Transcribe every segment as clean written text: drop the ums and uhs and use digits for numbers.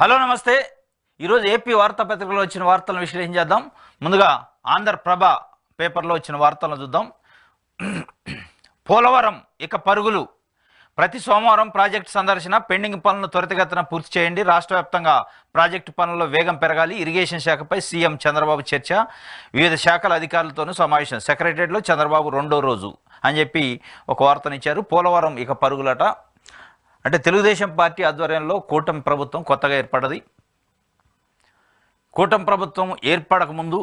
Hello నమస్తే. ఈరోజు AP వార్తాపత్రికలో వచ్చిన వార్తలను విశ్లేషించేద్దాం. ముందుగా ఆంధ్రప్రభ పేపర్లో వచ్చిన వార్తలను చూద్దాం. పోలవరం ఇక పరుగులు. ప్రతి సోమవారం ప్రాజెక్టు సందర్శన, పెండింగ్ పనులను త్వరితగతిన పూర్తి చేయండి. రాష్ట్ర వ్యాప్తంగా ప్రాజెక్టు పనుల్లో వేగం పెరగాలి. ఇరిగేషన్ శాఖపై సీఎం చంద్రబాబు చర్చ. వివిధ శాఖల అధికారులతోనూ సమావేశం. సెక్రటరియట్లో చంద్రబాబు రెండో రోజు అని చెప్పి ఒక వార్తనిచ్చారు. పోలవరం ఇక పరుగులట. అంటే తెలుగుదేశం పార్టీ ఆధ్వర్యంలో కూటమి ప్రభుత్వం కొత్తగా ఏర్పడ్డది. కూటమి ప్రభుత్వం ఏర్పడక ముందు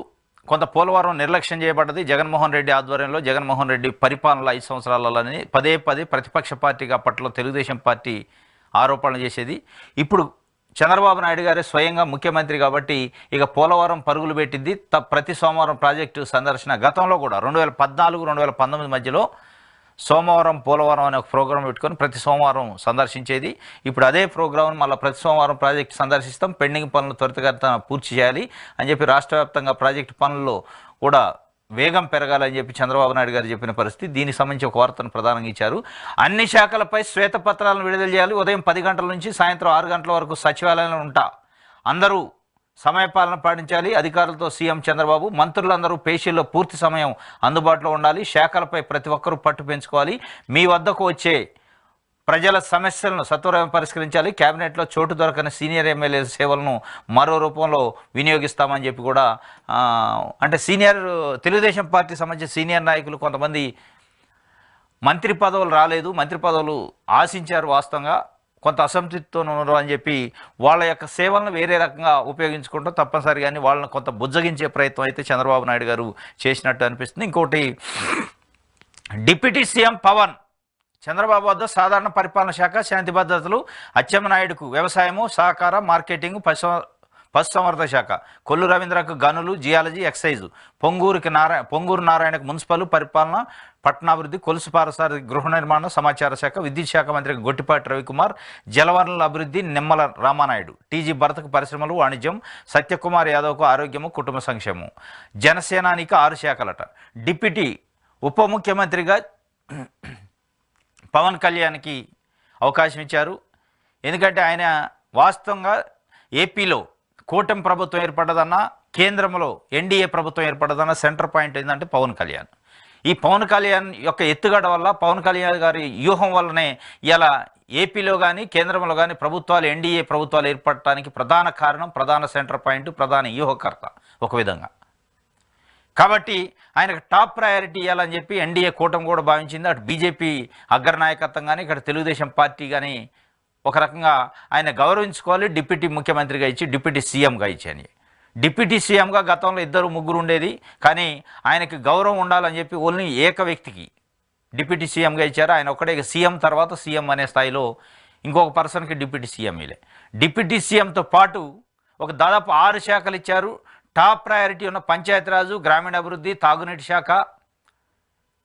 కొంత పోలవరం నిర్లక్ష్యం చేయబడ్డది. జగన్మోహన్ రెడ్డి ఆధ్వర్యంలో జగన్మోహన్ రెడ్డి పరిపాలనలో 5 సంవత్సరాలని పదే ప్రతిపక్ష పార్టీగా అప్పట్లో తెలుగుదేశం పార్టీ ఆరోపణలు చేసేది. ఇప్పుడు చంద్రబాబు నాయుడు గారే స్వయంగా ముఖ్యమంత్రి కాబట్టి ఇక పోలవరం పరుగులు పెట్టింది. ప్రతి సోమవారం ప్రాజెక్టు సందర్శన. గతంలో కూడా 2014, 2019 మధ్యలో సోమవారం పోలవరం అనే ఒక ప్రోగ్రాం పెట్టుకొని ప్రతి సోమవారం సందర్శించేది. ఇప్పుడు అదే ప్రోగ్రాం మళ్ళీ ప్రతి సోమవారం ప్రాజెక్టు సందర్శిస్తాం, పెండింగ్ పనులు త్వరితగతిన పూర్తి చేయాలి అని చెప్పి రాష్ట్ర వ్యాప్తంగా ప్రాజెక్టు పనుల్లో కూడా వేగం పెరగాలని చెప్పి చంద్రబాబు నాయుడు గారు చెప్పిన పరిస్థితి. దీనికి సంబంధించి ఒక వార్తను ప్రధానంగా ఇచ్చారు. అన్ని శాఖలపై శ్వేతపత్రాలను విడుదల చేయాలి. ఉదయం 10 గంటల నుంచి సాయంత్రం 6 గంటల వరకు సచివాలయంలో ఉంటా. అందరూ సమయపాలన పాటించాలి. అధికారులతో సీఎం చంద్రబాబు. మంత్రులందరూ పేషీల్లో పూర్తి సమయం అందుబాటులో ఉండాలి. శాఖలపై ప్రతి ఒక్కరూ పట్టు పెంచుకోవాలి. మీ వద్దకు వచ్చే ప్రజల సమస్యలను సత్వరం పరిష్కరించాలి. కేబినెట్లో చోటు దొరకని సీనియర్ ఎమ్మెల్యే సేవలను మరో రూపంలో వినియోగిస్తామని చెప్పి కూడా అంటే తెలుగుదేశం పార్టీ సంబంధించిన సీనియర్ నాయకులు కొంతమంది మంత్రి పదవులు రాలేదు, మంత్రి పదవులు ఆశించారు. వాస్తవంగా కొంత అసంతృప్తితో ఉన్నారు అని చెప్పి వాళ్ళ యొక్క సేవలను వేరే రకంగా ఉపయోగించుకుంటూ తప్పనిసరిగానే వాళ్ళని కొంత బుజ్జగించే ప్రయత్నం అయితే చంద్రబాబు నాయుడు గారు చేసినట్టు అనిపిస్తుంది. ఇంకోటి, డిప్యూటీ సీఎం పవన్ చంద్రబాబు వద్ద సాధారణ పరిపాలన శాఖ, శాంతి భద్రతలు, అచ్చెన్నాయుడుకు వ్యవసాయము, సహకార, మార్కెటింగ్, పశుసంవర్ధక శాఖ, కొల్లు రవీంద్రకు గనులు, జియాలజీ, ఎక్సైజు, పొంగూరు నారాయణకు మున్సిపల్ పరిపాలన, పట్టణాభివృద్ధి, కొలుసు పారసారి, గృహ నిర్మాణం, సమాచార శాఖ, విద్యుత్ శాఖ మంత్రికి గొట్టిపాటి రవికుమార్, జలవనరుల అభివృద్ధి నిమ్మల రామానాయుడు, టీజీ భరత్కు పరిశ్రమలు, వాణిజ్యం, సత్యకుమార్ యాదవ్కు ఆరోగ్యము, కుటుంబ సంక్షేమం. జనసేనానికి 6 శాఖలట. డిప్యూటీ ఉప ముఖ్యమంత్రిగా పవన్ కళ్యాణ్కి అవకాశం ఇచ్చారు. ఎందుకంటే ఆయన వాస్తవంగా ఏపీలో కూటమి ప్రభుత్వం ఏర్పడ్డదన్నా, కేంద్రంలో ఎన్డీఏ ప్రభుత్వం ఏర్పడ్డదన్నా సెంటర్ పాయింట్ ఏంటంటే పవన్ కళ్యాణ్. ఈ పవన్ కళ్యాణ్ యొక్క ఎత్తుగడ వల్ల, పవన్ కళ్యాణ్ గారి వ్యూహం వల్లనే ఇలా ఏపీలో కానీ కేంద్రంలో కానీ ప్రభుత్వాలు, ఎన్డీఏ ప్రభుత్వాలు ఏర్పడటానికి ప్రధాన కారణం, ప్రధాన సెంటర్ పాయింట్, ప్రధాన వ్యూహకర్త ఒక విధంగా. కాబట్టి ఆయనకు టాప్ ప్రయారిటీ ఇవ్వాలని చెప్పి ఎన్డీఏ కూటమి కూడా భావించింది. అటు బీజేపీ అగ్రనాయకత్వం కానీ, ఇక్కడ తెలుగుదేశం పార్టీ కానీ ఒక రకంగా ఆయన గౌరవించుకోవాలి. డిప్యూటీ ముఖ్యమంత్రిగా ఇచ్చి డిప్యూటీ సీఎంగా ఇచ్చాను. డిప్యూటీ సీఎంగా గతంలో 2 ఉండేది, కానీ ఆయనకి గౌరవం ఉండాలని చెప్పి ఓన్లీ ఏక వ్యక్తికి డిప్యూటీ సీఎంగా ఇచ్చారు. ఆయన ఒక్కడే సీఎం తర్వాత సీఎం అనే స్థాయిలో ఇంకొక పర్సన్కి డిప్యూటీ సీఎం ఇలే. డిప్యూటీ సీఎంతో పాటు ఒక దాదాపు 6 శాఖలు ఇచ్చారు. టాప్ ప్రయారిటీ ఉన్న పంచాయతీరాజు, గ్రామీణాభివృద్ధి, తాగునీటి శాఖ,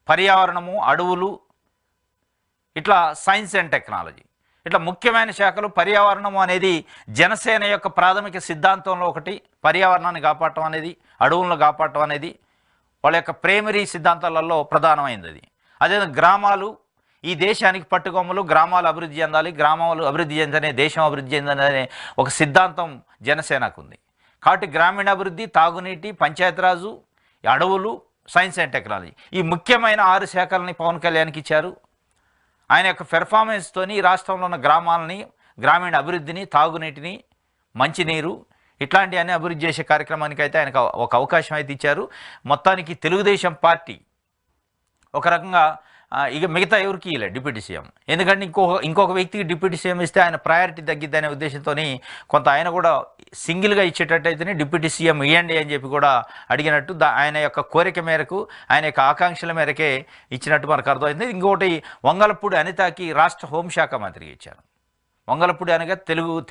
పర్యావరణము, అడవులు, ఇట్లా సైన్స్ అండ్ టెక్నాలజీ, ఇట్లా ముఖ్యమైన శాఖలు. పర్యావరణం అనేది జనసేన యొక్క ప్రాథమిక సిద్ధాంతంలో ఒకటి. పర్యావరణాన్ని కాపాడటం అనేది, అడవులను కాపాడటం అనేది వాళ్ళ యొక్క ప్రైమరీ సిద్ధాంతాలలో ప్రధానమైనది అది. అదేవిధంగా గ్రామాలు, ఈ దేశానికి పట్టుకొమ్మలు, గ్రామాలు అభివృద్ధి చెందాలి, గ్రామాలు అభివృద్ధి చెందనే దేశం అభివృద్ధి చెందనే ఒక సిద్ధాంతం జనసేనకు ఉంది. కాబట్టి గ్రామీణాభివృద్ధి, తాగునీటి, పంచాయతీరాజు, అడవులు, సైన్స్ అండ్ టెక్నాలజీ, ఈ ముఖ్యమైన 6 శాఖలని పవన్ కళ్యాణ్కి ఇచ్చారు. ఆయన యొక్క పెర్ఫార్మెన్స్తోని రాష్ట్రంలో ఉన్న గ్రామాలని, గ్రామీణ అభివృద్ధిని, తాగునీటిని, మంచినీరు, ఇట్లాంటివన్నీ అభివృద్ధి చేసే కార్యక్రమానికి అయితే ఆయనకు ఒక అవకాశం అయితే ఇచ్చారు. మొత్తానికి తెలుగుదేశం పార్టీ ఒక రకంగా ఇక మిగతా ఎవరికి ఇలా డిప్యూటీ సీఎం, ఎందుకంటే ఇంకొక వ్యక్తికి డిప్యూటీ సీఎం ఇస్తే ఆయన ప్రయారిటీ తగ్గిద్దనే ఉద్దేశంతో కొంత ఆయన కూడా సింగిల్గా ఇచ్చేటట్టయితేనే డిప్యూటీ సీఎం ఇవ్వండి అని చెప్పి కూడా అడిగినట్టు, ఆయన యొక్క కోరిక మేరకు, ఆయన యొక్క ఆకాంక్షల మేరకే ఇచ్చినట్టు మనకు అర్థమైంది. ఇంకొకటి, వంగలపూడి అనితకి రాష్ట్ర హోంశాఖ మంత్రిగా ఇచ్చారు. వంగలపూడి అనగా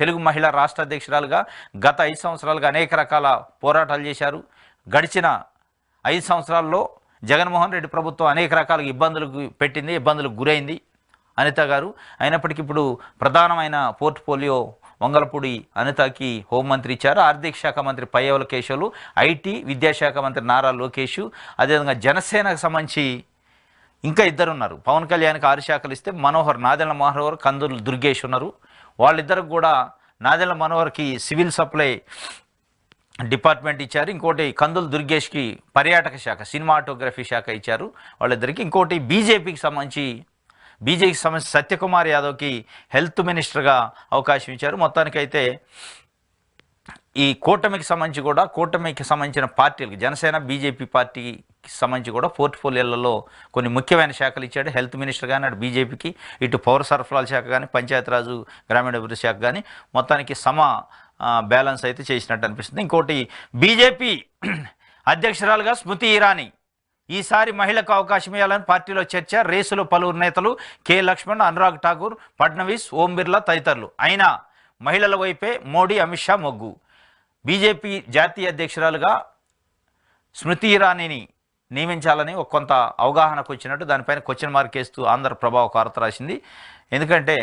తెలుగు మహిళా రాష్ట్ర అధ్యక్షురాలుగా గత 5 సంవత్సరాలుగా అనేక రకాల పోరాటాలు చేశారు. గడిచిన 5 సంవత్సరాల్లో జగన్మోహన్ రెడ్డి ప్రభుత్వం అనేక రకాల ఇబ్బందులకు గురైంది అనిత గారు. అయినప్పటికీ ఇప్పుడు ప్రధానమైన పోర్ట్ఫోలియో వంగలపూడి అనితకి హోంమంత్రి ఇచ్చారు. ఆర్థిక శాఖ మంత్రి పయ్యవుల కేశవులు, ఐటీ విద్యాశాఖ మంత్రి నారా లోకేష్, అదేవిధంగా జనసేనకు సంబంధించి ఇంకా 2 ఉన్నారు. పవన్ కళ్యాణ్కి 6 శాఖలు ఇస్తే నాదెండ్ల మనోహర్, కందులు దుర్గేష్ ఉన్నారు. వాళ్ళిద్దరికి కూడా నాదెళ్ల మనోహర్కి సివిల్ సప్లై డిపార్ట్మెంట్ ఇచ్చారు. ఇంకోటి కందులు దుర్గేష్కి పర్యాటక శాఖ, సినిమాటోగ్రఫీ శాఖ ఇచ్చారు వాళ్ళిద్దరికి. ఇంకోటి బీజేపీకి సంబంధించి సత్యకుమార్ యాదవ్కి హెల్త్ మినిస్టర్గా అవకాశం ఇచ్చారు. మొత్తానికైతే ఈ కూటమికి సంబంధించిన పార్టీలకు, జనసేన బీజేపీ పార్టీకి సంబంధించి కూడా పోర్ట్ఫోలియోలలో కొన్ని ముఖ్యమైన శాఖలు ఇచ్చాడు. హెల్త్ మినిస్టర్ కానీ అటు బీజేపీకి, ఇటు పౌర సరఫరాల శాఖ కానీ, పంచాయతీరాజు గ్రామీణాభివృద్ధి శాఖ కానీ మొత్తానికి బ్యాలెన్స్ అయితే చేసినట్టు అనిపిస్తుంది. ఇంకోటి బీజేపీ అధ్యక్షురాలుగా స్మృతి ఇరానీ ఈసారి మహిళకు అవకాశం ఇవ్వాలని పార్టీలో చర్చ. రేసులో పలువురు నేతలు కె లక్ష్మణ్, అనురాగ్ ఠాకూర్, ఫడ్నవీస్, ఓం బిర్లా తదితరులు. అయినా మహిళల వైపే మోడీ, అమిత్ షా మొగ్గు. బీజేపీ జాతీయ అధ్యక్షురాలుగా స్మృతి ఇరానీని నియమించాలని ఒక కొంత అవగాహనకు వచ్చినట్టు దానిపైన క్వశ్చన్ మార్క్ వేస్తూ ఆంధ్రప్రభ ఒక వార్త రాసింది. ఎందుకంటే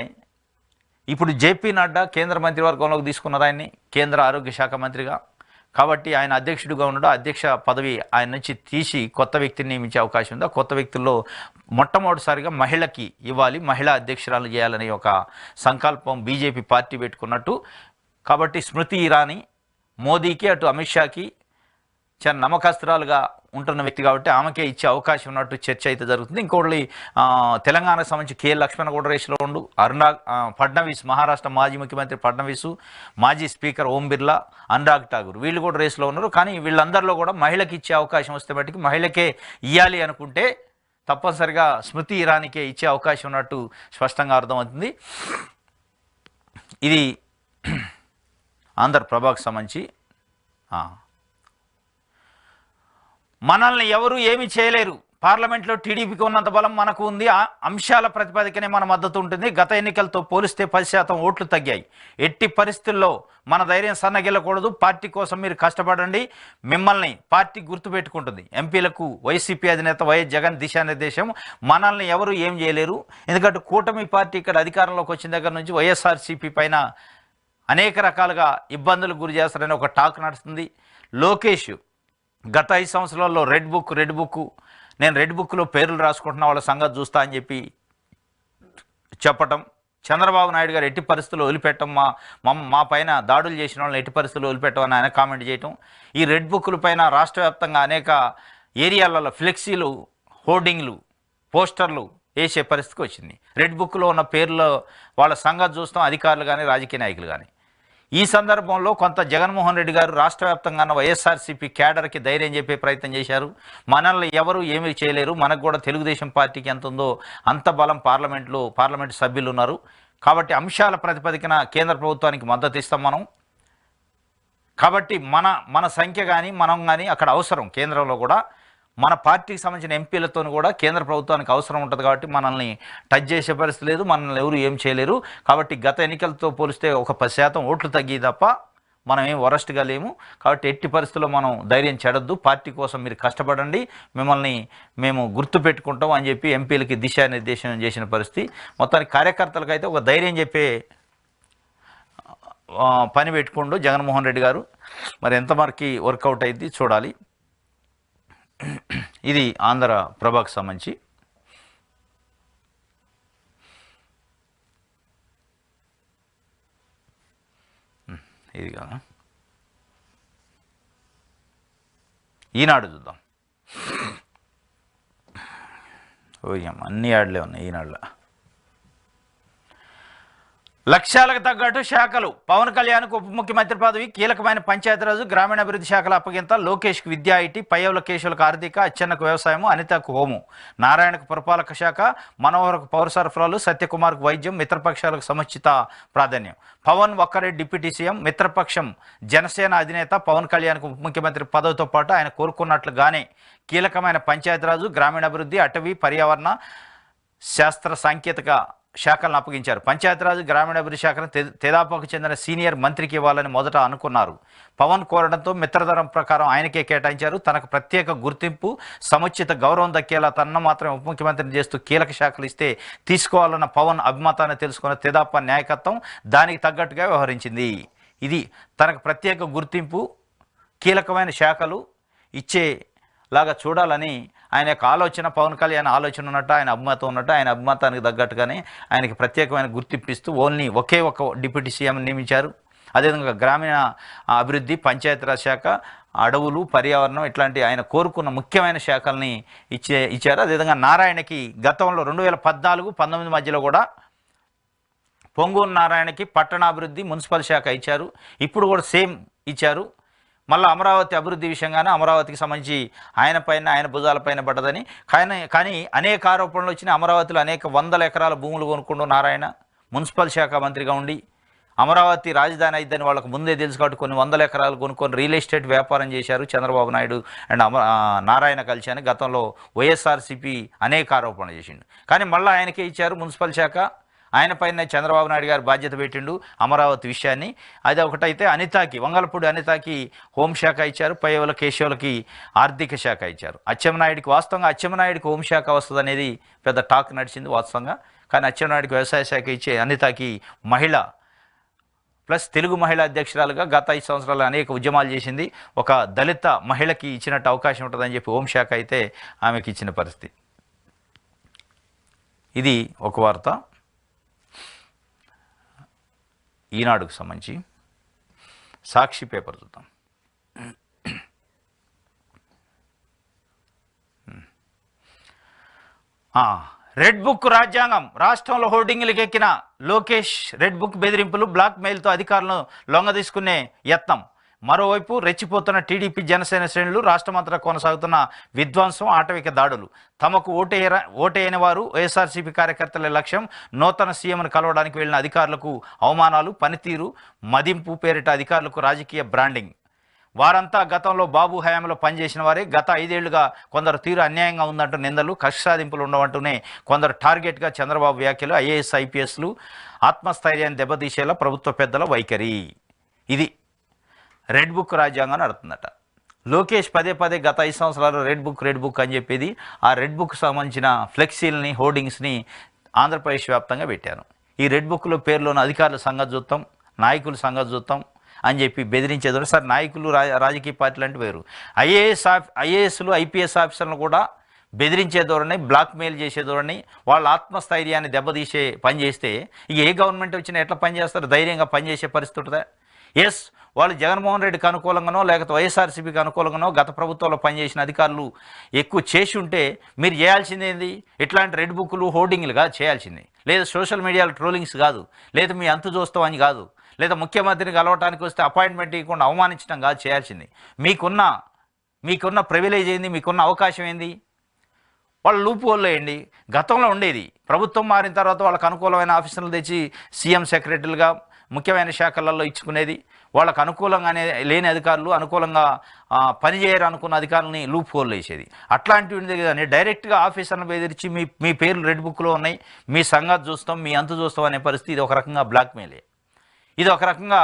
ఇప్పుడు జేపీ నడ్డా కేంద్ర మంత్రివర్గంలోకి తీసుకున్నారు ఆయన్ని, కేంద్ర ఆరోగ్య శాఖ మంత్రిగా. కాబట్టి ఆయన అధ్యక్షుడిగా ఉండడం, అధ్యక్ష పదవి ఆయన నుంచి తీసి కొత్త వ్యక్తిని నియమించే అవకాశం ఉంది. ఆ కొత్త వ్యక్తుల్లో మొట్టమొదటిసారిగా మహిళకి ఇవ్వాలి, మహిళా అధ్యక్షురాలు చేయాలనే ఒక సంకల్పం బీజేపీ పార్టీ పెట్టుకున్నట్టు. కాబట్టి స్మృతి ఇరానీ మోదీకి, అటు అమిత్ షాకి చాలా నమ్మకస్తురాలుగా ఉంటున్న వ్యక్తి కాబట్టి ఆమెకే ఇచ్చే అవకాశం ఉన్నట్టు చర్చ అయితే జరుగుతుంది. ఇంకోటి తెలంగాణకు సంబంధించి కె లక్ష్మణ్ కూడా రేసులో ఉండు, ఫడ్నవీస్, మహారాష్ట్ర మాజీ ముఖ్యమంత్రి ఫడ్నవీస్, మాజీ స్పీకర్ ఓం బిర్లా, అనురాగ్ ఠాకూర్ వీళ్ళు కూడా రేసులో ఉన్నారు. కానీ వీళ్ళందరిలో కూడా మహిళకి ఇచ్చే అవకాశం వస్తే మట్టికి మహిళకే ఇవ్వాలి అనుకుంటే తప్పనిసరిగా స్మృతి ఇరానీకే ఇచ్చే అవకాశం ఉన్నట్టు స్పష్టంగా అర్థమవుతుంది. ఇది ఆంధ్రప్రభకు సంబంధించి. మనల్ని ఎవరు ఏమీ చేయలేరు, పార్లమెంట్లో టీడీపీకి ఉన్నంత బలం మనకు ఉంది, అంశాల ప్రతిపాదికనే మన మద్దతు ఉంటుంది. గత ఎన్నికలతో పోలిస్తే 10% ఓట్లు తగ్గాయి. ఎట్టి పరిస్థితుల్లో మన ధైర్యం సన్నగిల్లకూడదు. పార్టీ కోసం మీరు కష్టపడండి, మిమ్మల్ని పార్టీ గుర్తుపెట్టుకుంటుంది. ఎంపీలకు వైసీపీ అధినేత వైఎస్ జగన్ దిశానిర్దేశం. మనల్ని ఎవరు ఏం చేయలేరు. ఎందుకంటే కూటమి పార్టీ ఇక్కడ అధికారంలోకి వచ్చిన దగ్గర నుంచి వైఎస్ఆర్సీపీ పైన అనేక రకాలుగా ఇబ్బందులకు గురి చేస్తారని ఒక టాక్ నడుస్తుంది. లోకేష్ గత 5 సంవత్సరాల్లో రెడ్ బుక్ నేను రెడ్ బుక్లో పేర్లు రాసుకుంటున్నా, వాళ్ళ సంగతి చూస్తా అని చెప్పటం. చంద్రబాబు నాయుడు గారు ఎట్టి పరిస్థితుల్లో వదిలిపెట్టం, మా పైన దాడులు చేసిన వాళ్ళని ఎట్టి పరిస్థితుల్లో వదిలిపెట్టమని ఆయన కామెంట్ చేయటం. ఈ రెడ్ బుక్ల పైన రాష్ట్ర వ్యాప్తంగా అనేక ఏరియాలలో ఫ్లెక్సీలు, హోర్డింగ్లు, పోస్టర్లు వేసే పరిస్థితికి వచ్చింది. రెడ్ బుక్లో ఉన్న పేర్లు వాళ్ళ సంగతి చూస్తాం, అధికారులు కానీ రాజకీయ నాయకులు కానీ. ఈ సందర్భంలో కొంత జగన్మోహన్ రెడ్డి గారు రాష్ట్ర వ్యాప్తంగా ఉన్న వైఎస్ఆర్సీపీ క్యాడర్కి ధైర్యం చెప్పే ప్రయత్నం చేశారు. మనల్ని ఎవరు ఏమీ చేయలేరు, మనకు కూడా తెలుగుదేశం పార్టీకి ఎంత ఉందో అంత బలం పార్లమెంటు సభ్యులు ఉన్నారు. కాబట్టి అంశాల ప్రతిపాదికన కేంద్ర ప్రభుత్వానికి మద్దతు ఇస్తాం మనం. కాబట్టి మన సంఖ్య కానీ మనం కానీ అక్కడ అవసరం. కేంద్రంలో కూడా మన పార్టీకి సంబంధించిన ఎంపీలతో కూడా కేంద్ర ప్రభుత్వానికి అవసరం ఉంటుంది. కాబట్టి మనల్ని టచ్ చేసే పరిస్థితి లేదు, మనల్ని ఎవరు ఏం చేయలేరు. కాబట్టి గత ఎన్నికలతో పోలిస్తే ఒక 10% ఓట్లు తగ్గి తప్ప మనం ఏం వరస్ట్గా లేము. కాబట్టి ఎట్టి పరిస్థితుల్లో మనం ధైర్యం చెడద్దు, పార్టీ కోసం మీరు కష్టపడండి, మిమ్మల్ని మేము గుర్తు పెట్టుకుంటాం అని చెప్పి ఎంపీలకి దిశానిర్దేశం చేసిన పరిస్థితి. మొత్తానికి కార్యకర్తలకు అయితే ఒక ధైర్యం చెప్పే పని పెట్టుకుంటూ జగన్మోహన్ రెడ్డి గారు. మరి ఎంతవరకు వర్కౌట్ అయింది చూడాలి. ఇది ఆంధ్రప్రభకు సంబంధించి. ఇది కదా ఈనాడు చూద్దాం. అన్ని యాడ్లే ఉన్నాయి ఈనాడులో. లక్ష్యాలకు తగ్గట్టు శాఖలు. పవన్ కళ్యాణ్కు ఉప ముఖ్యమంత్రి పదవి, కీలకమైన పంచాయతీరాజు గ్రామీణాభివృద్ధి శాఖల అప్పగింత. లోకేష్కి విద్యా, ఐటీ, పయ్యవుల కేశవులకు ఆర్థిక, అచ్చెన్నకు వ్యవసాయము, అనితకు హోము, నారాయణకు పురపాలక శాఖ, మనోహర్కు పౌర సరఫరాలు, సత్యకుమార్కు వైద్యం, మిత్రపక్షాలకు సముచిత ప్రాధాన్యం. పవన్ ఒక్కరే డిప్యూటీ సీఎం. మిత్రపక్షం జనసేన అధినేత పవన్ కళ్యాణ్కు ఉప ముఖ్యమంత్రి పదవితో పాటు ఆయన కోరుకున్నట్లుగానే కీలకమైన పంచాయతీరాజు, గ్రామీణాభివృద్ధి, అటవీ, పర్యావరణ, శాస్త్ర సాంకేతిక శాఖలను అప్పగించారు. పంచాయతీరాజ్ గ్రామీణాభివృద్ధి శాఖను తెదాపాకు చెందిన సీనియర్ మంత్రికి ఇవ్వాలని మొదట అనుకున్నారు. పవన్ కోరడంతో మిత్రధరం ప్రకారం ఆయనకే కేటాయించారు. తనకు ప్రత్యేక గుర్తింపు, సముచిత గౌరవం దక్కేలా తనను మాత్రం ఉప ముఖ్యమంత్రిని చేస్తూ కీలక శాఖలు ఇస్తే తీసుకోవాలన్న పవన్ అభిమతాన్ని తెలుసుకున్న తెదాపా నాయకత్వం దానికి తగ్గట్టుగా వ్యవహరించింది. ఇది తనకు ప్రత్యేక గుర్తింపు, కీలకమైన శాఖలు ఇచ్చేలాగా చూడాలని ఆయన యొక్క ఆలోచన, పవన్ కళ్యాణ్ ఆలోచన ఉన్నట్టు, ఆయన అభిమతం ఉన్నట్టు, ఆయన అభిమతానికి తగ్గట్టుగానే ఆయనకి ప్రత్యేకమైన గుర్తింపు ఇస్తూ ఒకే ఒక డిప్యూటీ సీఎం నియమించారు. అదేవిధంగా గ్రామీణ అభివృద్ధి, పంచాయతీరాజ్ శాఖ, అడవులు, పర్యావరణం ఇట్లాంటి ఆయన కోరుకున్న ముఖ్యమైన శాఖల్ని ఇచ్చారు. అదేవిధంగా నారాయణకి గతంలో 2014-19 మధ్యలో కూడా పొంగూరు నారాయణకి పట్టణాభివృద్ధి, మున్సిపల్ శాఖ ఇచ్చారు. ఇప్పుడు కూడా సేమ్ ఇచ్చారు. మళ్ళీ అమరావతి అభివృద్ధి విషయంగానే అమరావతికి సంబంధించి ఆయన భుజాలపైన పడ్డదని. కానీ అనేక ఆరోపణలు వచ్చినాయి. అమరావతిలో అనేక వందల ఎకరాల భూములు కొనుక్కుంటూ నారాయణ మున్సిపల్ శాఖ మంత్రిగా ఉండి అమరావతి రాజధాని అయిద్దని వాళ్ళకు ముందే తెలుసు కాబట్టి కొన్ని వందల ఎకరాలు కొనుక్కొని రియల్ ఎస్టేట్ వ్యాపారం చేశారు చంద్రబాబు నాయుడు అండ్ నారాయణ కలిసి అని గతంలో వైఎస్ఆర్సీపీ అనేక ఆరోపణలు చేసిండు. కానీ మళ్ళీ ఆయనకే ఇచ్చారు మున్సిపల్ శాఖ. ఆయన పైన చంద్రబాబు నాయుడు గారు బాధ్యత పెట్టిండు అమరావతి విషయాన్ని. అది ఒకటైతే అనితకి, వంగలపూడి అనితకి హోంశాఖ ఇచ్చారు. పైవల కేశవులకి ఆర్థిక శాఖ ఇచ్చారు. అచ్చెన్నాయుడికి వాస్తవంగా అచ్చెన్నాయుడికి హోంశాఖ వస్తుంది అనేది పెద్ద టాక్ నడిచింది వాస్తవంగా. కానీ అచ్చెన్నాయుడికి వ్యవసాయ శాఖ ఇచ్చే అనితకి మహిళ ప్లస్ తెలుగు మహిళా అధ్యక్షురాలుగా గత 5 సంవత్సరాలు అనేక ఉద్యమాలు చేసింది. ఒక దళిత మహిళకి ఇచ్చినట్టు అవకాశం ఉంటుందని చెప్పి హోంశాఖ అయితే ఆమెకి ఇచ్చిన పరిస్థితి. ఇది ఒక వార్త. ఈనాడుకు సంబంధించి సాక్షి పేపర్ చూద్దాం. రెడ్ బుక్ రాజ్యాంగం, రాష్ట్రంలో హోర్డింగ్లకు ఎక్కిన లోకేష్ రెడ్ బుక్ బెదిరింపులు, బ్లాక్ మెయిల్తో అధికారులను లొంగదీసుకునే యత్నం. మరోవైపు రెచ్చిపోతున్న టీడీపీ జనసేన శ్రేణులు, రాష్ట్రమంతటా కొనసాగుతున్న విధ్వంసం, ఆటవిక దాడులు. తమకు ఓటేయని వారు వైఎస్ఆర్సీపీ కార్యకర్తల లక్ష్యం. నూతన సీఎంను కలవడానికి వెళ్లిన అధికారులకు అవమానాలు, పనితీరు మదింపు పేరిట అధికారులకు రాజకీయ బ్రాండింగ్. వారంతా గతంలో బాబు హయాంలో పనిచేసిన వారే. గత 5 ఏళ్లుగా కొందరు తీరు అన్యాయంగా ఉందంటూ నిందలు, కక్ష సాధింపులు ఉండవంటూనే కొందరు టార్గెట్గా చంద్రబాబు వ్యాఖ్యలు. ఐఏఎస్, ఐపీఎస్లు ఆత్మస్థైర్యాన్ని దెబ్బతీసేలా ప్రభుత్వ పెద్దల వైఖరి. ఇది రెడ్ బుక్ రాజ్యాంగం నడుతుందట. లోకేష్ పదే గత 5 సంవత్సరాలు రెడ్ బుక్ అని చెప్పేది. ఆ రెడ్ బుక్ సంబంధించిన ఫ్లెక్సీలని, హోర్డింగ్స్ని ఆంధ్రప్రదేశ్ వ్యాప్తంగా పెట్టారు. ఈ రెడ్ బుక్లో పేర్లోని అధికారుల సంగతి చూస్తాం, నాయకుల సంగతి చూస్తాం అని చెప్పి బెదిరించేది. సార్ నాయకులు, రాజకీయ పార్టీలు అంటే వేరు. ఐఏఎస్లు, ఐపీఎస్ ఆఫీసర్లను కూడా బెదిరించే ధోరణి, బ్లాక్మెయిల్ చేసే ధోరణి, వాళ్ళ ఆత్మస్థైర్యాన్ని దెబ్బతీసే పని చేస్తే ఇక ఏ గవర్నమెంట్ వచ్చినా ఎట్లా పనిచేస్తారు? ధైర్యంగా పనిచేసే పరిస్థితి ఉంటుందా? ఎస్, వాళ్ళు జగన్మోహన్ రెడ్డికి అనుకూలంగానో లేకపోతే వైఎస్ఆర్సీపీకి అనుకూలంగానో గత ప్రభుత్వంలో పనిచేసిన అధికారులు ఎక్కువ చేసి ఉంటే మీరు చేయాల్సింది ఏంది? ఇట్లాంటి రెడ్ బుక్లు, హోర్డింగ్లుగా చేయాల్సింది. లేదా సోషల్ మీడియాలో ట్రోలింగ్స్ కాదు, లేదా మీ అంతు చూస్తాం అని కాదు, లేదా ముఖ్యమంత్రిని కలవటానికి వస్తే అపాయింట్మెంట్ ఇవ్వకుండా అవమానించడం కాదు చేయాల్సింది. మీకున్న ప్రివిలేజ్ ఏంది? మీకున్న అవకాశం ఏంది? వాళ్ళు లూప్ హోల్ వేయండి. గతంలో ఉండేది, ప్రభుత్వం మారిన తర్వాత వాళ్ళకు అనుకూలమైన ఆఫీసర్లు తెచ్చి సీఎం సెక్రటరీలుగా ముఖ్యమైన శాఖలలో ఇచ్చుకునేది. వాళ్ళకు అనుకూలంగానే లేని అధికారులు, అనుకూలంగా పనిచేయరు అనుకున్న అధికారులని లూప్ హోల్ వేసేది. అట్లాంటివి కానీ డైరెక్ట్గా ఆఫీసర్ను బెదిరించి మీ పేర్లు రెడ్ బుక్లో ఉన్నాయి, మీ సంగతి చూస్తాం, మీ అంతు చూస్తాం అనే పరిస్థితి. ఇది ఒక రకంగా బ్లాక్మెయిలే. ఇది ఒక రకంగా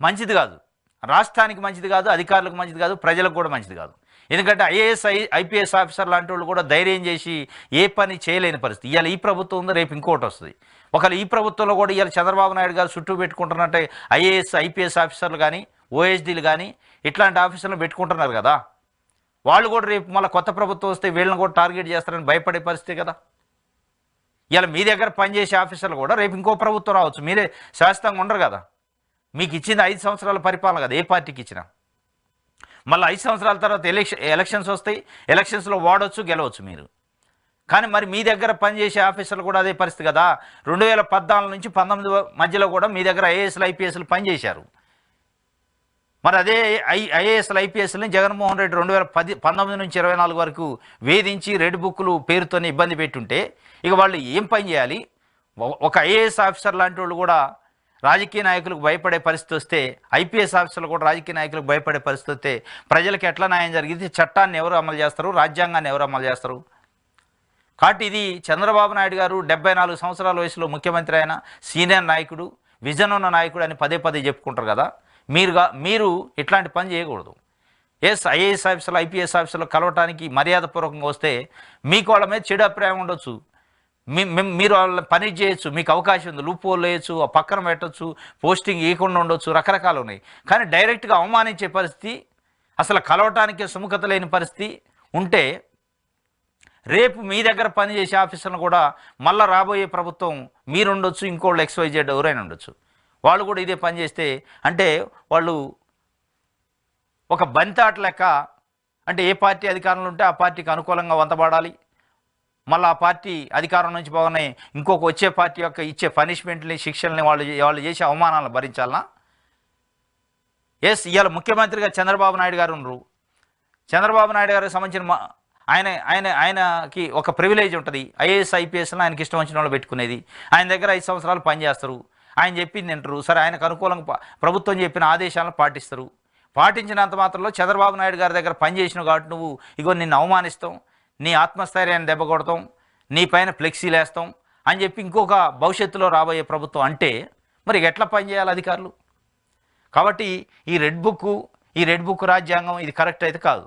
మంచిది కాదు, రాష్ట్రానికి మంచిది కాదు, అధికారులకు మంచిది కాదు, ప్రజలకు కూడా మంచిది కాదు. ఎందుకంటే ఐఏఎస్, ఐపీఎస్ ఆఫీసర్ లాంటి వాళ్ళు కూడా ధైర్యం చేసి ఏ పని చేయలేని పరిస్థితి. ఇవాళ ఈ ప్రభుత్వం ఉంది, రేపు ఇంకోటి వస్తుంది. ఒకవేళ ఈ ప్రభుత్వంలో కూడా ఇవాళ చంద్రబాబు నాయుడు గారు చుట్టూ పెట్టుకుంటున్నట్టే ఐఏఎస్, ఐపీఎస్ ఆఫీసర్లు కానీ, ఓఎస్డీలు కానీ ఇట్లాంటి ఆఫీసర్లు పెట్టుకుంటున్నారు కదా, వాళ్ళు కూడా రేపు మళ్ళీ కొత్త ప్రభుత్వం వస్తే వీళ్ళని కూడా టార్గెట్ చేస్తారని భయపడే పరిస్థితి కదా. ఇలా మీ దగ్గర పనిచేసే ఆఫీసర్లు కూడా రేపు ఇంకో ప్రభుత్వం రావచ్చు, మీరే శాశ్వతంగా ఉండరు కదా. మీకు ఇచ్చింది 5 సంవత్సరాల పరిపాలన కదా, ఏ పార్టీకి ఇచ్చినా. మళ్ళీ 5 సంవత్సరాల తర్వాత ఎలక్షన్స్ వస్తాయి, ఎలక్షన్స్లో వాడవచ్చు, గెలవచ్చు మీరు. కానీ మరి మీ దగ్గర పనిచేసే ఆఫీసర్లు కూడా అదే పరిస్థితి కదా. 2014 నుంచి 19 మధ్యలో కూడా మీ దగ్గర ఐఏఎస్లు, ఐపీఎస్లు పనిచేశారు. మరి అదే ఐఏఎస్లు, ఐపీఎస్ని జగన్మోహన్ రెడ్డి 2019 నుంచి 24 వరకు వేధించి రెడ్ బుక్లు పేరుతోనే ఇబ్బంది పెట్టుంటే ఇక వాళ్ళు ఏం పని చేయాలి? ఒక ఐఏఎస్ ఆఫీసర్ లాంటి వాళ్ళు కూడా రాజకీయ నాయకులకు భయపడే పరిస్థితి వస్తే, ఐపీఎస్ ఆఫీసర్లు కూడా రాజకీయ నాయకులకు భయపడే పరిస్థితి వస్తే ప్రజలకు ఎట్లా న్యాయం జరిగింది? చట్టాన్ని ఎవరు అమలు చేస్తారు? రాజ్యాంగాన్ని ఎవరు అమలు చేస్తారు? కాబట్టి ఇది చంద్రబాబు నాయుడు గారు 74 సంవత్సరాల వయసులో ముఖ్యమంత్రి అయిన సీనియర్ నాయకుడు, విజన్ ఉన్న నాయకుడు అని పదే చెప్పుకుంటారు కదా. మీరు ఇట్లాంటి పని చేయకూడదు. ఎస్, ఐఏఎస్ ఆఫీసర్లు, ఐపీఎస్ ఆఫీసర్లు కలవటానికి మర్యాదపూర్వకంగా వస్తే మీకు వాళ్ళ మీద చెడు అభిప్రాయం ఉండొచ్చు, మీరు వాళ్ళ పని చేయొచ్చు, మీకు అవకాశం ఉంది, లూప్ హోల్ వేయచ్చు, పక్కన పెట్టచ్చు, పోస్టింగ్ ఇవ్వకుండా ఉండొచ్చు, రకరకాలు ఉన్నాయి. కానీ డైరెక్ట్గా అవమానించే పరిస్థితి, అసలు కలవటానికి సుముఖత లేని పరిస్థితి ఉంటే రేపు మీ దగ్గర పనిచేసే ఆఫీసర్లను కూడా మళ్ళీ రాబోయే ప్రభుత్వం మీరుండొచ్చు, ఇంకోళ్ళు XYZ ఎవరైనా ఉండొచ్చు, వాళ్ళు కూడా ఇదే పని చేస్తే అంటే వాళ్ళు ఒక బంతాట లెక్క, అంటే ఏ పార్టీ అధికారంలో ఉంటే ఆ పార్టీకి అనుకూలంగా వంతబడాలి, మళ్ళీ ఆ పార్టీ అధికారం నుంచి పోగానే ఇంకొక వచ్చే పార్టీ యొక్క ఇచ్చే పనిష్మెంట్ని శిక్షల్ని వాళ్ళు చేసే అవమానాలను భరించాలనా? ఇవాళ ముఖ్యమంత్రిగా చంద్రబాబు నాయుడు గారు ఉన్నారు. చంద్రబాబు నాయుడు గారికి సంబంధించిన ఆయనకి ఒక ప్రివిలేజ్ ఉంటుంది. ఐఏఎస్ ఐపీఎస్లో ఆయనకి ఇష్టం వచ్చిన వాళ్ళు పెట్టుకునేది. ఆయన దగ్గర 5 సంవత్సరాలు పనిచేస్తారు, ఆయన చెప్పింది వింటారు. సరే, ఆయనకు అనుకూలంగా ప్రభుత్వం చెప్పిన ఆదేశాలను పాటిస్తారు. పాటించినంత మాత్రంలో చంద్రబాబు నాయుడు గారి దగ్గర పనిచేసినావు కాబట్టి నువ్వు ఇగో నిన్ను అవమానిస్తాం, నీ ఆత్మస్థైర్యాన్ని దెబ్బ కొడతాం, నీ పైన ఫ్లెక్సీలు వేస్తాం అని చెప్పి ఇంకొక భవిష్యత్తులో రాబోయే ప్రభుత్వం అంటే మరి ఎట్లా పనిచేయాలి అధికారులు? కాబట్టి ఈ రెడ్ బుక్ రాజ్యాంగం ఇది కరెక్ట్ అయితే కాదు.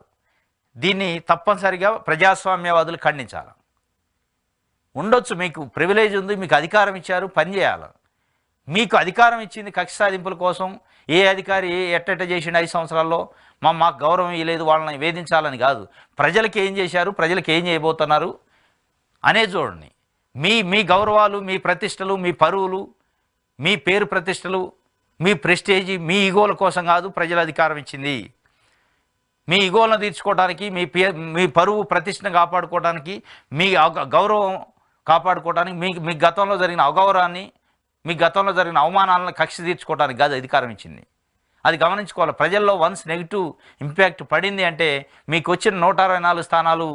దీన్ని తప్పనిసరిగా ప్రజాస్వామ్యవాదులు ఖండించాలి. ఉండొచ్చు, మీకు ప్రివిలేజ్ ఉంది, మీకు అధికారం ఇచ్చారు, పని చేయాలి. మీకు అధికారం ఇచ్చింది కక్ష సాధింపుల కోసం. ఏ అధికారి ఎట్ట చేసిండు 5 సంవత్సరాల్లో మాకు గౌరవం ఇవ్వలేదు, వాళ్ళని వేధించాలని కాదు. ప్రజలకు ఏం చేశారు, ప్రజలకు ఏం చేయబోతున్నారు అనేది చూడండి. మీ గౌరవాలు, మీ ప్రతిష్టలు, మీ పరువులు, మీ పేరు ప్రతిష్టలు, మీ ప్రెస్టేజీ, మీ ఈగోల కోసం కాదు ప్రజల అధికారం ఇచ్చింది. మీ ఈగోలను తీర్చుకోవడానికి, మీ పరువు ప్రతిష్టను కాపాడుకోవడానికి, మీ గౌరవం కాపాడుకోవడానికి, మీ గతంలో జరిగిన అగౌరవాన్ని, మీ గతంలో జరిగిన అవమానాలను కక్ష తీర్చుకోవడానికి కాదు అధికారం ఇచ్చింది. అది గమనించుకోవాలి. ప్రజల్లో వన్స్ నెగిటివ్ ఇంపాక్ట్ పడింది అంటే మీకు వచ్చిన 164 స్థానాలు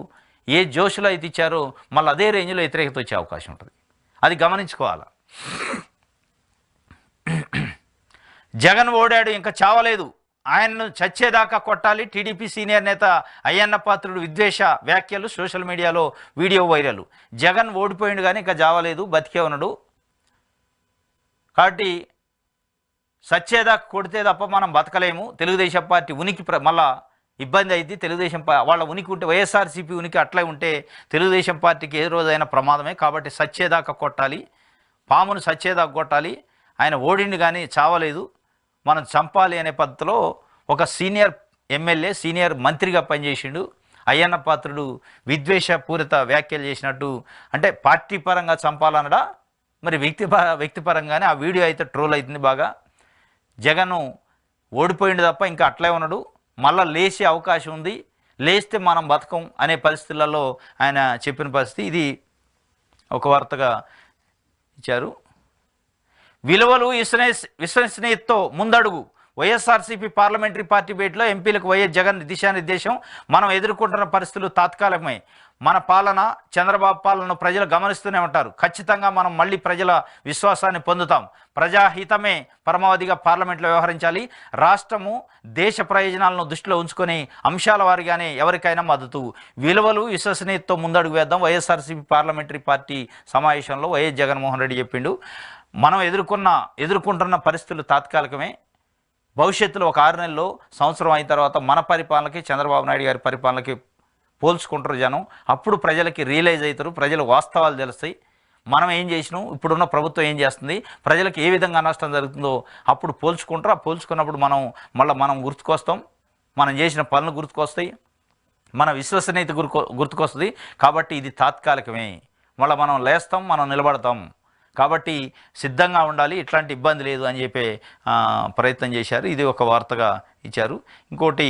ఏ జోషులో అయితే ఇచ్చారో మళ్ళీ అదే రేంజ్లో వ్యతిరేకత వచ్చే అవకాశం ఉంటుంది. అది గమనించుకోవాలి. జగన్ ఓడాడు, ఇంకా చావలేదు, ఆయనను చచ్చేదాకా కొట్టాలి. టీడీపీ సీనియర్ నేత అయ్యన్న పాత్రుడు విద్వేష వ్యాఖ్యలు సోషల్ మీడియాలో వీడియో వైరల్. జగన్ ఓడిపోయిండు కానీ ఇంకా చావలేదు, బతికే ఉన్నాడు. కాబట్టి సచ్చేదాకా కొడితే తప్ప మనం బతకలేము. తెలుగుదేశం పార్టీ ఉనికి మళ్ళా ఇబ్బంది అయింది. తెలుగుదేశం వాళ్ళ ఉనికి ఉంటే, వైఎస్ఆర్సీపీ ఉనికి అట్లే ఉంటే తెలుగుదేశం పార్టీకి ఏ రోజైనా ప్రమాదమే. కాబట్టి సచ్చేదాకా కొట్టాలి, పామును సచ్చేదాకా కొట్టాలి. ఆయన ఓడిండు కానీ చావలేదు, మనం చంపాలి అనే పద్ధతిలో ఒక సీనియర్ ఎమ్మెల్యే, సీనియర్ మంత్రిగా పనిచేసిండు అయ్యన్న పాత్రుడు విద్వేషపూరిత వ్యాఖ్యలు చేసినట్టు. అంటే పార్టీ పరంగా చంపాలనడా మరి వ్యక్తిపరంగానే ఆ వీడియో అయితే ట్రోల్ అవుతుంది బాగా. జగన్ ఓడిపోయిండు తప్ప ఇంకా అట్లే ఉన్నాడు, మళ్ళీ లేచే అవకాశం ఉంది, లేస్తే మనం బతకం అనే పరిస్థితులలో ఆయన చెప్పిన పరిస్థితి. ఇది ఒక వార్తగా ఇచ్చారు. విలువలు విశ్వసనీయతతో ముందడుగు. వైఎస్ఆర్సీపీ పార్లమెంటరీ పార్టీ భేటీలో ఎంపీలకు వైఎస్ జగన్ దిశానిర్దేశం. మనం ఎదుర్కొంటున్న పరిస్థితులు తాత్కాలికమే. మన పాలన, చంద్రబాబు పాలనను ప్రజలు గమనిస్తూనే ఉంటారు. ఖచ్చితంగా మనం మళ్ళీ ప్రజల విశ్వాసాన్ని పొందుతాం. ప్రజాహితమే పరమావధిగా పార్లమెంట్లో వ్యవహరించాలి. రాష్ట్రము దేశ ప్రయోజనాలను దృష్టిలో ఉంచుకొని అంశాల వారిగానే ఎవరికైనా మద్దతు. విలువలు విశ్వసనీయతతో ముందడుగు వేద్దాం. వైఎస్ఆర్సీపీ పార్లమెంటరీ పార్టీ సమావేశంలో వైఎస్ జగన్మోహన్ రెడ్డి చెప్పిండు. మనం ఎదుర్కొంటున్న పరిస్థితులు తాత్కాలికమే. భవిష్యత్తులో ఒక 6 నెలల్లో, సంవత్సరం అయిన తర్వాత మన పరిపాలనకి చంద్రబాబు నాయుడు గారి పరిపాలనకి పోల్చుకుంటారు జనం. అప్పుడు ప్రజలకి రియలైజ్ అవుతారు, ప్రజలు వాస్తవాలు తెలుస్తాయి. మనం ఏం చేసినాం, ఇప్పుడున్న ప్రభుత్వం ఏం చేస్తుంది, ప్రజలకు ఏ విధంగా నష్టం జరుగుతుందో అప్పుడు పోల్చుకుంటారు. ఆ పోల్చుకున్నప్పుడు మనం గుర్తుకొస్తాం, మనం చేసిన పనులు గుర్తుకొస్తాయి, మన విశ్వసనీయత గుర్తుకొస్తుంది. కాబట్టి ఇది తాత్కాలికమే, మళ్ళీ మనం లేస్తాం, మనం నిలబడతాం. కాబట్టి సిద్ధంగా ఉండాలి, ఇట్లాంటి ఇబ్బంది లేదు అని చెప్పే ప్రయత్నం చేశారు. ఇది ఒక వార్తగా ఇచ్చారు. ఇంకోటి,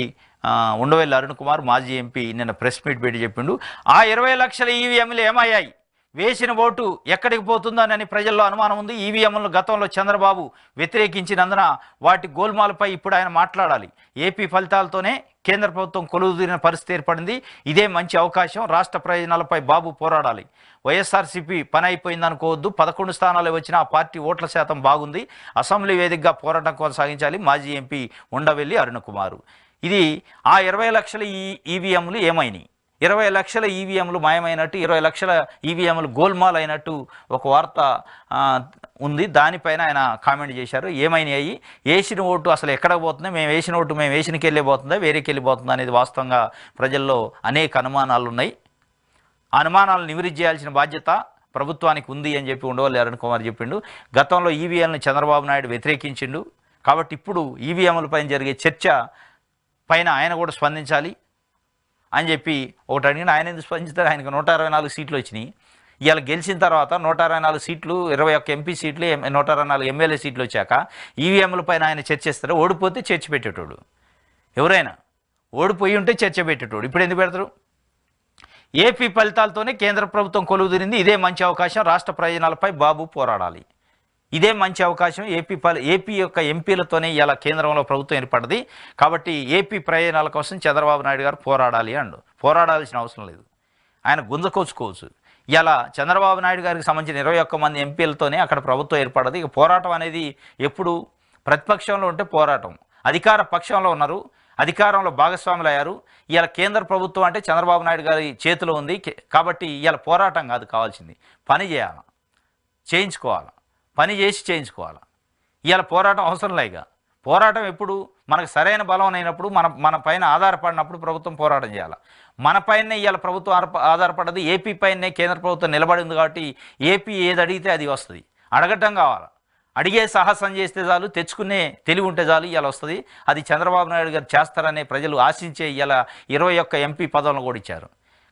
ఉండవెల్లి అరుణ్ కుమార్ మాజీ ఎంపీ నిన్న ప్రెస్ మీట్ పెట్టి చెప్పిండు, ఆ 20 లక్షల ఈవీఎంలు ఏమయ్యాయి, వేసిన ఓటు ఎక్కడికి పోతుందోనని ప్రజల్లో అనుమానం ఉంది. ఈవీఎంలను గతంలో చంద్రబాబు వ్యతిరేకించినందున వాటి గోల్మాలపై ఇప్పుడు ఆయన మాట్లాడాలి. ఏపీ ఫలితాలతోనే కేంద్ర ప్రభుత్వం కొలువుదీరిన పరిస్థితి ఏర్పడింది. ఇదే మంచి అవకాశం. రాష్ట్ర ప్రయోజనాలపై బాబు పోరాడాలి. వైఎస్ఆర్సీపీ పని అయిపోయింది అనుకోవద్దు. 11 స్థానాలు వచ్చిన ఆ పార్టీ ఓట్ల శాతం బాగుంది. అసెంబ్లీ వేదికగా పోరాటం కొనసాగించాలి. మాజీ ఎంపీ ఉండవెల్లి అరుణ్ కుమార్. ఇది ఆ 20 లక్షల ఈవీఎంలు ఏమైనాయి, 20 లక్షల ఈవీఎంలు మాయమైనట్టు, 20 లక్షల ఈవీఎంలు గోల్మాల్ అయినట్టు ఒక వార్త ఉంది. దానిపైన ఆయన కామెంట్ చేశారు. ఏమైనాయి, వేసిన ఓటు అసలు ఎక్కడికి పోతుంది, మేము వేసిన ఓటు మేము వేసినకి వెళ్ళిపోతుందా, వేరేకి వెళ్ళిపోతుందా అనేది వాస్తవంగా ప్రజల్లో అనేక అనుమానాలు ఉన్నాయి. అనుమానాలు నివృత్తి చేయాల్సిన బాధ్యత ప్రభుత్వానికి ఉంది అని చెప్పి ఉండవల్లి అరుణ్ కుమార్ చెప్పిండు. గతంలో ఈవీఎంలను చంద్రబాబు నాయుడు వ్యతిరేకించిండు. కాబట్టి ఇప్పుడు ఈవీఎంలపైన జరిగే చర్చ పైన ఆయన కూడా స్పందించాలి అని చెప్పి ఒకటి అడిగిన. ఆయన ఎందుకు స్పందిస్తారు, ఆయనకు 164 సీట్లు వచ్చినాయి. ఇవాళ గెలిచిన తర్వాత 124 సీట్లు 21 ఎంపీ సీట్లు 124 ఎమ్మెల్యే సీట్లు వచ్చాక ఈవీఎంల పైన ఆయన చర్చిస్తారు. ఓడిపోతే చర్చ పెట్టేటోడు ఎవరైనా, ఓడిపోయి ఉంటే చర్చ పెట్టేటోడు. ఇప్పుడు ఎందుకు పెడతారు? ఏపీ ఫలితాలతోనే కేంద్ర ప్రభుత్వం కొలువుదీరింది. ఇదే మంచి అవకాశం. రాష్ట్ర ప్రయోజనాలపై బాబు పోరాడాలి. ఇదే మంచి అవకాశం. ఏపీ యొక్క ఎంపీలతోనే ఇలా కేంద్రంలో ప్రభుత్వం ఏర్పడ్డది. కాబట్టి ఏపీ ప్రయోజనాల కోసం చంద్రబాబు నాయుడు గారు పోరాడాలి అండు. పోరాడాల్సిన అవసరం లేదు, ఆయన గుంజకొచ్చుకోవచ్చు. ఇలా చంద్రబాబు నాయుడు గారికి సంబంధించిన 21 మంది ఎంపీలతోనే అక్కడ ప్రభుత్వం ఏర్పడ్డది. ఇక పోరాటం అనేది ఎప్పుడు ప్రతిపక్షంలో ఉంటే పోరాటం, అధికార పక్షంలో ఉన్నారు, అధికారంలో భాగస్వాములు అయ్యారు. ఇవాళ కేంద్ర ప్రభుత్వం అంటే చంద్రబాబు నాయుడు గారి చేతిలో ఉంది. కాబట్టి ఇవాళ పోరాటం కాదు కావాల్సింది, పని చేయాలి, చేయించుకోవాలి, పని చేసి చేయించుకోవాలి. ఇవాళ పోరాటం అవసరం లేక, పోరాటం ఎప్పుడు మనకు సరైన బలం అయినప్పుడు, మన పైన ఆధారపడినప్పుడు ప్రభుత్వం పోరాటం చేయాలి. మన పైనే ఇవాళ ప్రభుత్వం ఆధారపడ్డది, ఏపీ పైనే కేంద్ర ప్రభుత్వం నిలబడింది. కాబట్టి ఏపీ ఏది అడిగితే అది వస్తుంది. అడగటం కావాలి, అడిగే సాహసం చేస్తే చాలు, తెచ్చుకునే తెలివి ఉంటే చాలు, ఇవాళ వస్తుంది. అది చంద్రబాబు నాయుడు గారు చేస్తారనే ప్రజలు ఆశించే ఇలా 21 ఎంపీ పదవులను కూడా ఇచ్చారు.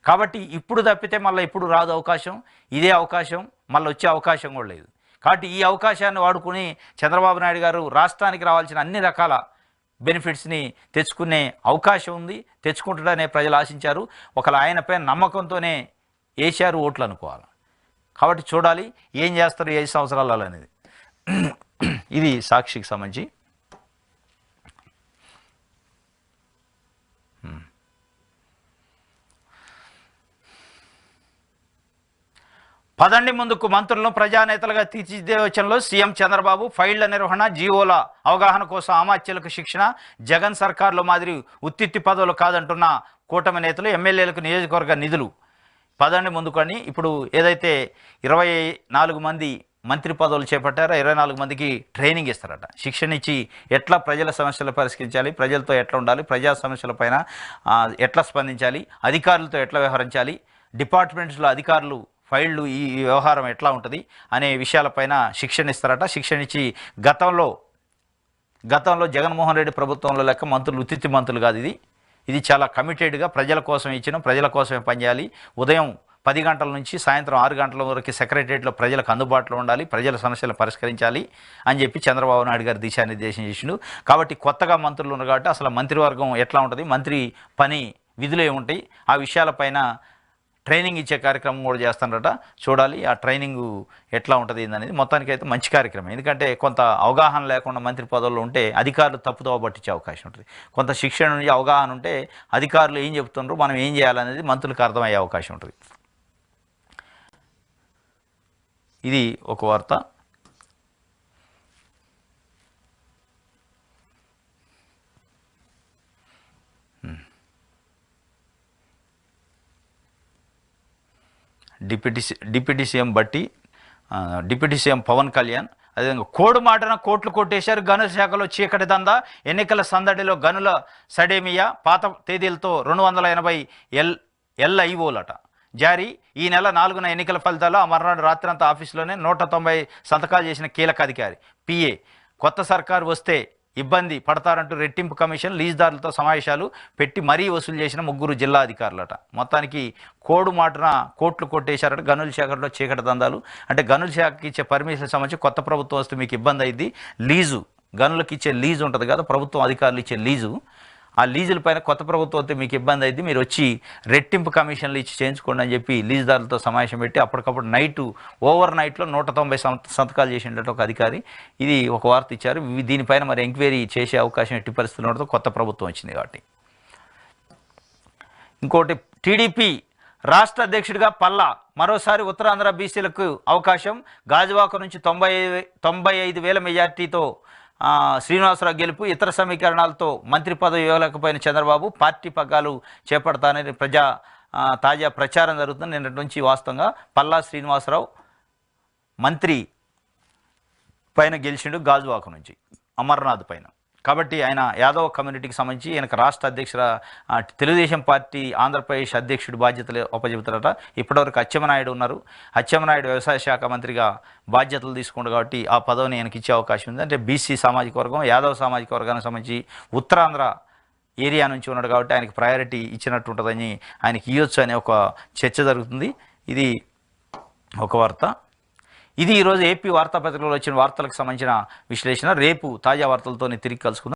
కాబట్టి ఇప్పుడు తప్పితే మళ్ళీ ఇప్పుడు రాదు అవకాశం. ఇదే అవకాశం, మళ్ళీ వచ్చే అవకాశం కూడా లేదు. కాబట్టి ఈ అవకాశాన్ని వాడుకుని చంద్రబాబు నాయుడు గారు రాష్ట్రానికి రావాల్సిన అన్ని రకాల బెనిఫిట్స్ని తెచ్చుకునే అవకాశం ఉంది. తెచ్చుకుంటాడనే ప్రజలు ఆశించారు. ఒకవేళ ఆయనపై నమ్మకంతోనే వేశారు ఓట్లు అనుకోవాలి. కాబట్టి చూడాలి ఏం చేస్తారు 5 సంవత్సరాలలో అనేది. ఇది సాక్షికి సంబంధించి. పదండి ముందుకు మంత్రులను ప్రజానేతలుగా తీర్చిదిద్దే యోచనలో సీఎం చంద్రబాబు. ఫైళ్ల నిర్వహణ, జీవోల అవగాహన కోసం అమాత్యులకు శిక్షణ. జగన్ సర్కార్లో మాదిరి ఉత్తిత్తి పదవులు కాదంటున్న కూటమి నేతలు. ఎమ్మెల్యేలకు నియోజకవర్గ నిధులు. పదండి ముందుకు అని ఇప్పుడు ఏదైతే 24 మంది మంత్రి పదవులు చేపట్టారో 24 మందికి ట్రైనింగ్ ఇస్తారట. శిక్షణ ఇచ్చి ఎట్లా ప్రజల సమస్యలు పరిష్కరించాలి, ప్రజలతో ఎట్లా ఉండాలి, ప్రజా సమస్యలపైన ఎట్లా స్పందించాలి, అధికారులతో ఎట్లా వ్యవహరించాలి, డిపార్ట్మెంట్స్లో అధికారులు ఫైళ్లు ఈ వ్యవహారం ఎట్లా ఉంటుంది అనే విషయాలపైన శిక్షణ ఇస్తారట. శిక్షణ ఇచ్చి గతంలో జగన్మోహన్ రెడ్డి ప్రభుత్వంలో లెక్క మంత్రులు ఉత్తిత్తి మంత్రులు కాదు. ఇది చాలా కమిటెడ్గా ప్రజల కోసం ఇచ్చిన, ప్రజల కోసమే పనిచేయాలి. ఉదయం 10 గంటల నుంచి సాయంత్రం 6 గంటల వరకు సెక్రటరియట్లో ప్రజలకు అందుబాటులో ఉండాలి, ప్రజల సమస్యలు పరిష్కరించాలి అని చెప్పి చంద్రబాబు నాయుడు గారు దిశానిర్దేశం చేసిండు. కాబట్టి కొత్తగా మంత్రులు ఉన్నారు కాబట్టి అసలు మంత్రివర్గం ఎట్లా ఉంటుంది, మంత్రి పని విధులు ఏముంటాయి, ఆ విషయాలపైన ట్రైనింగ్ ఇచ్చే కార్యక్రమం కూడా చేస్తారట. చూడాలి ఆ ట్రైనింగ్ ఎట్లా ఉంటుంది అనేది. మొత్తానికైతే మంచి కార్యక్రమం. ఎందుకంటే కొంత అవగాహన లేకుండా మంత్రి పదవుల్లో ఉంటే అధికారులు తప్పుదోవ పట్టించే అవకాశం ఉంటుంది. కొంత శిక్షణ నుంచి అవగాహన ఉంటే అధికారులు ఏం చెప్తున్నారు, మనం ఏం చేయాలనేది మంత్రులకు అర్థమయ్యే అవకాశం ఉంటుంది. ఇది ఒక వార్త. డిప్యూటీ సీఎం బట్టి, డిప్యూటీ సీఎం పవన్ కళ్యాణ్. అదేవిధంగా కోడు మాటన కోట్లు కొట్టేశారు. గనుల శాఖలో చీకటి దందా. ఎన్నికల సందడిలో గనుల సడేమియా. పాత తేదీలతో 280 ఎల్ఐఓలట జారీ. ఈ నెల 4న ఎన్నికల ఫలితాలు. ఆ మర్నాడు రాత్రంతా ఆఫీసులోనే 190 సంతకాలు చేసిన కీలక అధికారి పిఏ. కొత్త సర్కారు వస్తే ఇబ్బంది పడతారంటూ రెట్టింపు కమిషన్, లీజుదారులతో సమావేశాలు పెట్టి మరీ వసూలు చేసిన 3 జిల్లా అధికారులట. మొత్తానికి కోడు మాటన కోట్లు కొట్టేశారట. గనుల శాఖలో చీకటి దందాలు. అంటే గనుల శాఖకి ఇచ్చే పర్మిషన్ సంబంధించి కొత్త ప్రభుత్వం వస్తే మీకు ఇబ్బంది అయింది. లీజు, గనులకు ఇచ్చే లీజు ఉంటుంది కదా, ప్రభుత్వం అధికారులు ఇచ్చే లీజు, ఆ లీజుల పైన కొత్త ప్రభుత్వం వస్తే మీకు ఇబ్బంది అయింది, మీరు వచ్చి రెట్టింపు కమిషన్లు ఇచ్చి చేయించుకోండి అని చెప్పి లీజుదారులతో సమావేశం పెట్టి అప్పటికప్పుడు ఓవర్ నైట్లో 190 సంతకాలు చేసినట్టు ఒక అధికారి. ఇది ఒక వార్త ఇచ్చారు. దీనిపైన మరి ఎంక్వైరీ చేసే అవకాశం ఎట్టి పరిస్థితులు ఉండదు, కొత్త ప్రభుత్వం వచ్చింది కాబట్టి. ఇంకోటి, టీడీపీ రాష్ట్ర అధ్యక్షుడిగా పల్లా. మరోసారి ఉత్తరాంధ్ర బీసీలకు అవకాశం. గాజువాక నుంచి 95,000 మెజార్టీతో శ్రీనివాసరావు గెలుపు. ఇతర సమీకరణాలతో మంత్రి పదవి ఇవ్వలేకపోయిన చంద్రబాబు పార్టీ పగ్గాలు చేపడతానని తాజా ప్రచారం జరుగుతుంది. నిన్నటి నుంచి వాస్తవంగా పల్లా శ్రీనివాసరావు మంత్రి పైన గెలిచిండు గాజువాక నుంచి అమర్నాథ్ పైన. కాబట్టి ఆయన యాదవ్ కమ్యూనిటీకి సంబంధించి ఆయనకు రాష్ట్ర అధ్యక్షుల తెలుగుదేశం పార్టీ ఆంధ్రప్రదేశ్ అధ్యక్షుడి బాధ్యతలు అప్పచెబుతారట. ఇప్పటివరకు అచ్చెన్నాయుడు ఉన్నారు. అచ్చెన్నాయుడు వ్యవసాయ శాఖ మంత్రిగా బాధ్యతలు తీసుకుంటారు కాబట్టి ఆ పదవిని ఆయనకి ఇచ్చే అవకాశం ఉంది. అంటే బీసీ సామాజిక వర్గం, యాదవ్ సామాజిక వర్గానికి సంబంధించి ఉత్తరాంధ్ర ఏరియా నుంచి ఉన్నాడు కాబట్టి ఆయనకి ప్రయారిటీ ఇచ్చినట్టు ఉంటుందని ఆయనకి ఇవ్వచ్చు అనే ఒక చర్చ జరుగుతుంది. ఇది ఒక వార్త. ఇది ఈరోజు ఏపీ వార్తాపత్రికలో వచ్చిన వార్తలకు సంబంధించిన విశ్లేషణ. రేపు తాజా వార్తలతో తిరిగి కలుసుకుందాం.